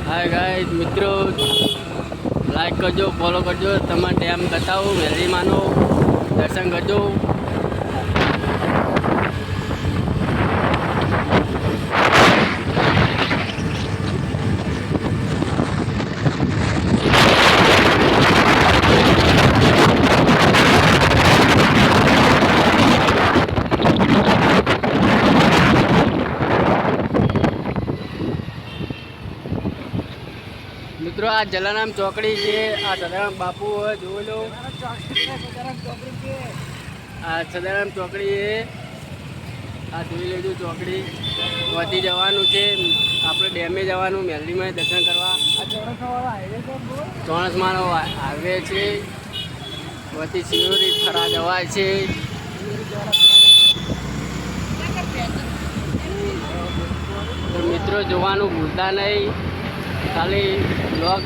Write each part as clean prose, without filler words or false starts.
Hi guys मित्रों, like करजो, follow करजो। तमाम डैम बताओ मेलरी मानो दर्शन करजो। मित्रों आ जलाराम चौकड़ी है। आ सदाराम बापू है, जो लो आ सदाराम चौकड़ी है। आ જોઈ લેજો ચોકડી વધી જવાનું છે આપણે ડેમે જવાનું મેલડીમાં દર્શન કરવા। ચોણસમાનો હાઈવે છે, વધી સિયોરી થરા જવાય છે। તો મિત્રો જોવાનું ભૂલતા નહીં। કાલે લોક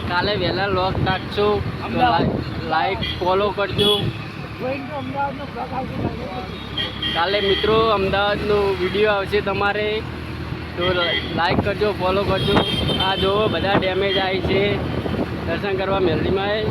કાલે વહેલા લોક નાખશો તો લાઈક ફોલો કરજો। કાલે મિત્રો અમદાવાદનો વિડીયો આવશે તમારે, તો લાઈક કરજો, ફોલો કરજો। આ જો બધા ડેમેજ આવી છે દર્શન કરવા મેલડીમાં।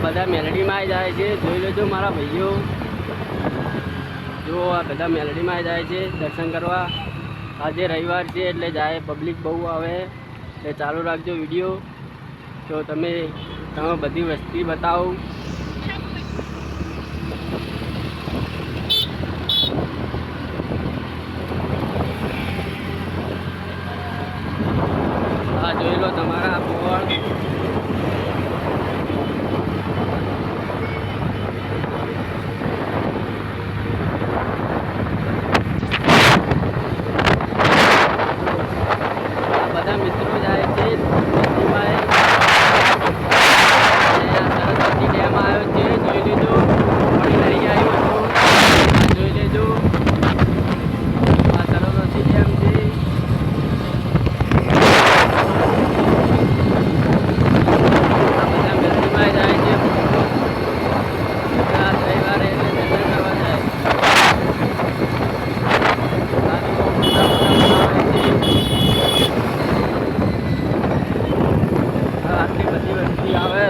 બધા મેલડીમાં જાય છે, જોઈ લેજો મારા ભાઈઓ। જો આ બધા મેલડીમાં જાય છે દર્શન કરવા। આજે રવિવાર છે એટલે જાય પબ્લિક બહુ આવે, એટલે ચાલુ રાખજો વિડીયો। તો તમે બધી વસ્તી બતાવો। આ જોઈ લો તમારા બોર્ડ।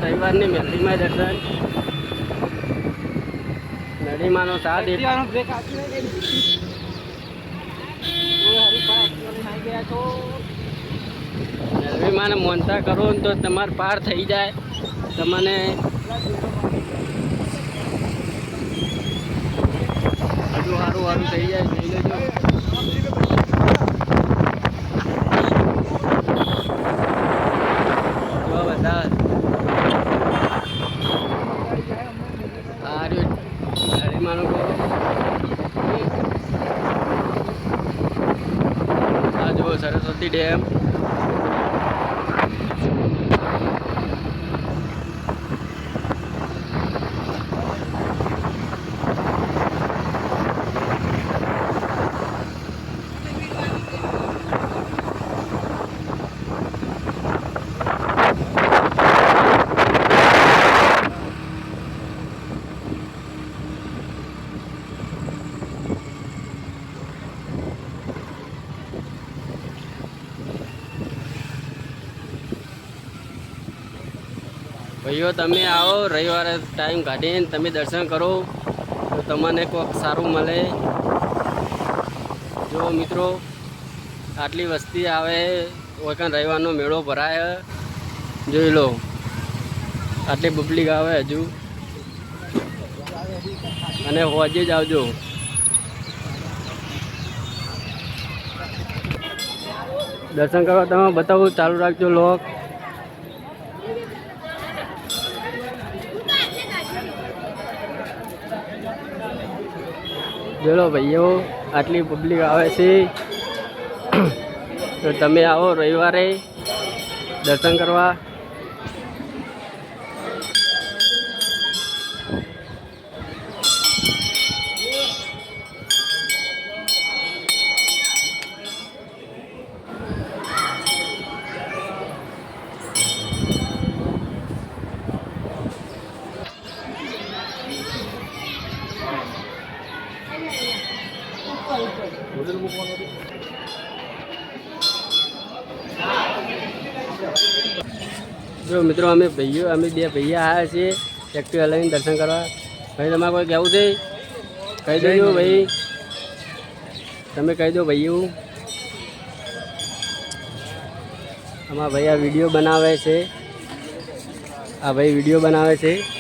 રવિવારની મેલડીમાં દર્શન, મેલડીમાંનો સાથ મેલડીમાંને મોનતા કરો ને તો તમારે પાર થઈ જાય। તમને હજુ સારું સારું થઈ જાય, જોઈ લેજો। બધા આ જુઓ સરસ્વતી ડેમ। ભાઈઓ તમે આવો રવિવારે ટાઈમ કાઢીને તમે દર્શન કરો તો તમને કોઈક સારું મળે। જો મિત્રો આટલી વસ્તી આવે ઓકાન રવિવારનો મેળો ભરાય જોઈ લો આટલી પબ્લિક આવે હજુ અને હોજે જ આવજો દર્શન કરવા તમે બતાવું ચાલુ રાખજો લોક જોલો ભાઈઓ આટલી પબ્લિક આવે છે તો તમે આવો રવિવારે દર્શન કરવા જો મિત્રો અમે બે ભૈયા આવ્યા છીએ એક્ટિવા લઈને દર્શન કરવા ભાઈ તમારે કોઈ કહેવું છે કહી દેજો ભાઈ તમે કહી દો ભાઈઓ અમારા ભાઈ આ વિડીયો બનાવે છે આ ભાઈ વિડીયો બનાવે છે